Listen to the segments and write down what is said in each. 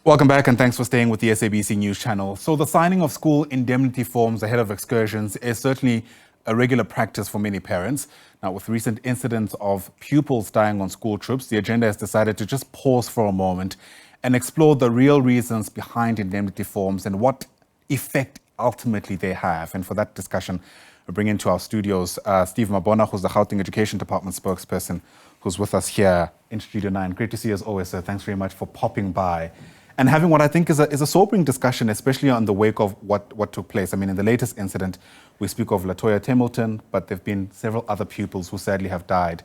Welcome back and thanks for staying with the SABC News channel. So the signing of school indemnity forms ahead of excursions is certainly a regular practice for many parents. Now, with recent incidents of pupils dying on school trips, the agenda has decided to just pause for a moment and explore the real reasons behind indemnity forms and what effect ultimately they have. And for that discussion, we bring into our studios Steve Mabona, who's the Gauteng Education Department spokesperson, who's with us here in Studio 9. Great to see you as always, sir. Thanks very much for popping by and having what I think is a sobering discussion, especially on the wake of what took place. I mean, in the latest incident, we speak of Latoya Templeton, but there have been several other pupils who sadly have died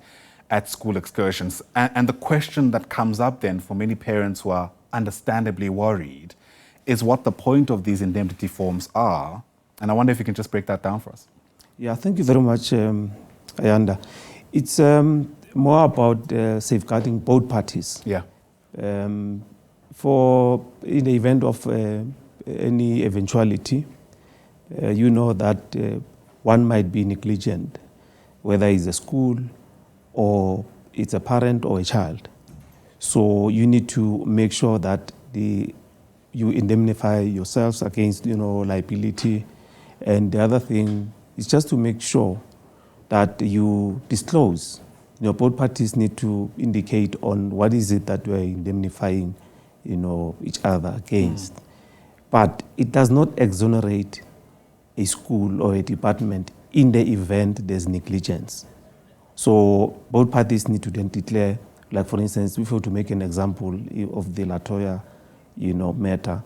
at school excursions. And the question that comes up then for many parents who are understandably worried is what the point of these indemnity forms are. And I wonder if you can just break that down for us. Yeah, thank you very much, Ayanda. It's more about safeguarding both parties. Yeah. For in the event of any eventuality, you know that one might be negligent, whether it's a school or it's a parent or a child. So you need to make sure that you indemnify yourselves against liability. And the other thing is just to make sure that you disclose. Both parties need to indicate on what is it that we're indemnifying each other against. But it does not exonerate a school or a department in the event there's negligence. So both parties need to then declare, like for instance, if we were to make an example of the Latoya, matter,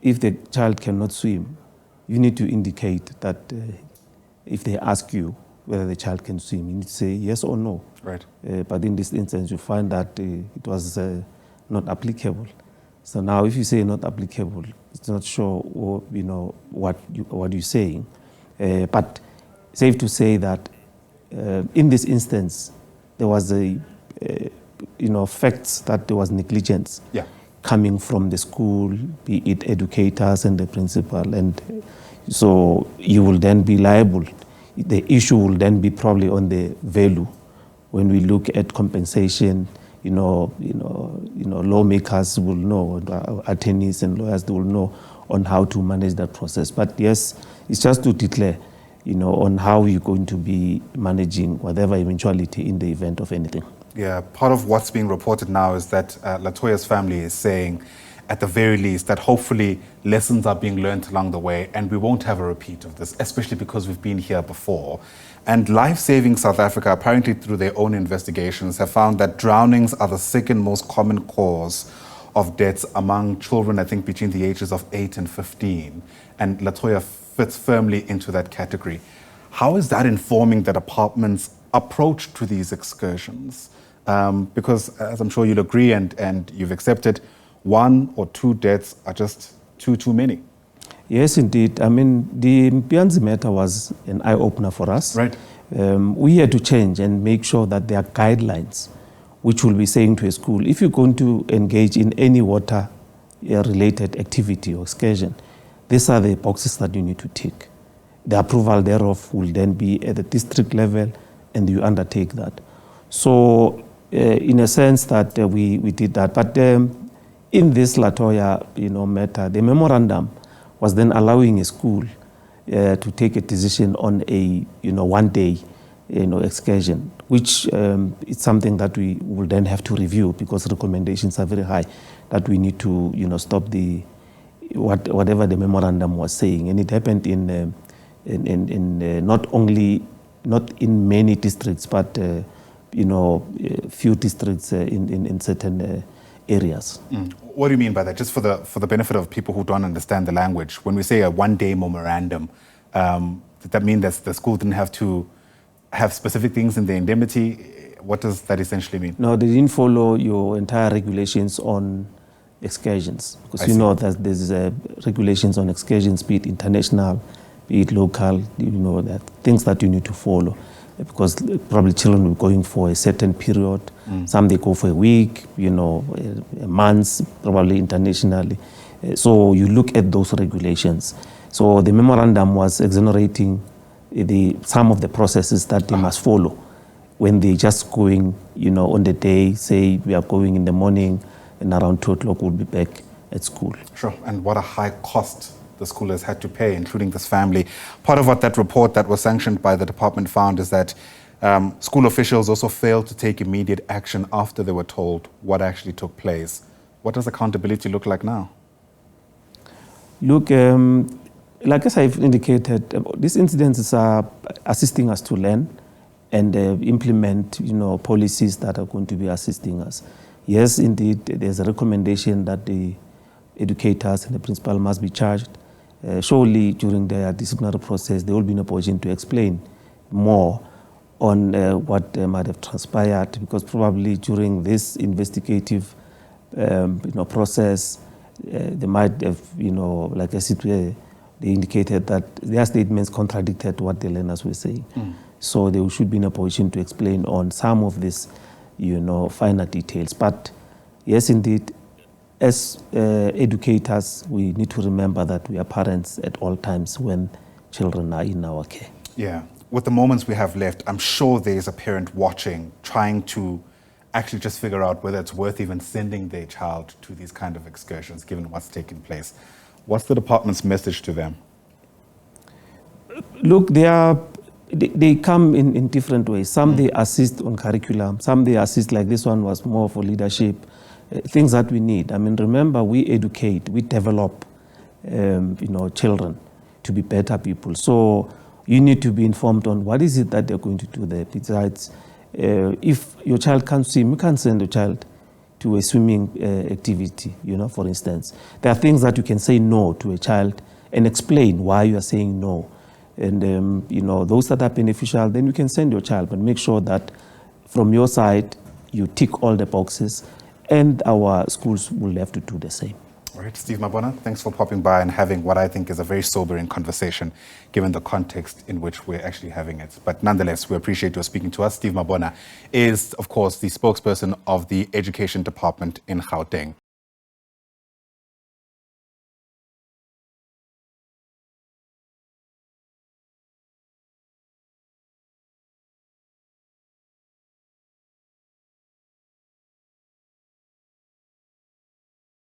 if the child cannot swim, you need to indicate that if they ask you whether the child can swim, you need to say yes or no. Right. But in this instance, you find that it was not applicable. So now, if you say not applicable, it's not sure, what you're saying. But safe to say that in this instance, there was facts that there was negligence coming from the school, be it educators and the principal, and so you will then be liable. The issue will then be probably on the value when we look at compensation. Lawmakers will know, attorneys and lawyers will know on how to manage that process. But yes, it's just to declare, on how you're going to be managing whatever eventuality in the event of anything. Yeah, part of what's being reported now is that Latoya's family is saying, at the very least, that hopefully lessons are being learned along the way and we won't have a repeat of this, especially because we've been here before. And Life Saving South Africa, apparently through their own investigations, have found that drownings are the second most common cause of deaths among children, I think, between the ages of 8 and 15. And Latoya fits firmly into that category. How is that informing the department's approach to these excursions? Because, as I'm sure you'll agree and you've accepted, 1 or 2 deaths are just too many. Yes, indeed. I mean, the Mpianzi matter was an eye-opener for us. Right. We had to change and make sure that there are guidelines which will be saying to a school, if you're going to engage in any water-related activity or excursion, these are the boxes that you need to tick. The approval thereof will then be at the district level and you undertake that. So, in a sense that we did that. But in this Latoya matter, the memorandum was then allowing a school to take a decision on a 1-day excursion, which is something that we will then have to review because recommendations are very high that we need to stop whatever the memorandum was saying. And it happened in not in many districts, but few districts in certain areas. What do you mean by that? Just for the benefit of people who don't understand the language, when we say a 1-day memorandum, does that mean that the school didn't have to have specific things in the indemnity? What does that essentially mean? No, they didn't follow your entire regulations on excursions. Because that there's regulations on excursions, be it international, be it local, that things that you need to follow. Because probably children were going for a certain period. Some they go for a week, a month, probably internationally. So you look at those regulations. So the memorandum was exonerating some of the processes that they must follow when they just going, on the day, say we are going in the morning and around 2 o'clock we'll be back at school. Sure, and what a high cost the school has had to pay, including this family. Part of what that report that was sanctioned by the department found is that school officials also failed to take immediate action after they were told what actually took place. What does accountability look like now? Look, like as I've indicated, these incidences are assisting us to learn and implement, policies that are going to be assisting us. Yes, indeed, there's a recommendation that the educators and the principal must be charged. Surely, during their disciplinary process, they will be in a position to explain more on what might have transpired, because probably during this investigative, process, they might have, like I said, they indicated that their statements contradicted what the learners were saying. So they should be in a position to explain on some of these, finer details. But yes, indeed, as educators, we need to remember that we are parents at all times when children are in our care. Yeah. With the moments we have left, I'm sure there's a parent watching, trying to actually just figure out whether it's worth even sending their child to these kind of excursions, given what's taking place. What's the department's message to them? Look, they come in different ways. Some they assist on curriculum, some they assist, like this one was more for leadership, things that we need. I mean, remember, we educate, we develop, children to be better people. So you need to be informed on what is it that they're going to do there. Besides, if your child can't swim, you can't send your child to a swimming activity, for instance. There are things that you can say no to a child and explain why you are saying no. And, those that are beneficial, then you can send your child, but make sure that from your side, you tick all the boxes, and our schools will have to do the same. All right, Steve Mabona, thanks for popping by and having what I think is a very sobering conversation, given the context in which we're actually having it. But nonetheless, we appreciate your speaking to us. Steve Mabona is, of course, the spokesperson of the Education Department in Gauteng.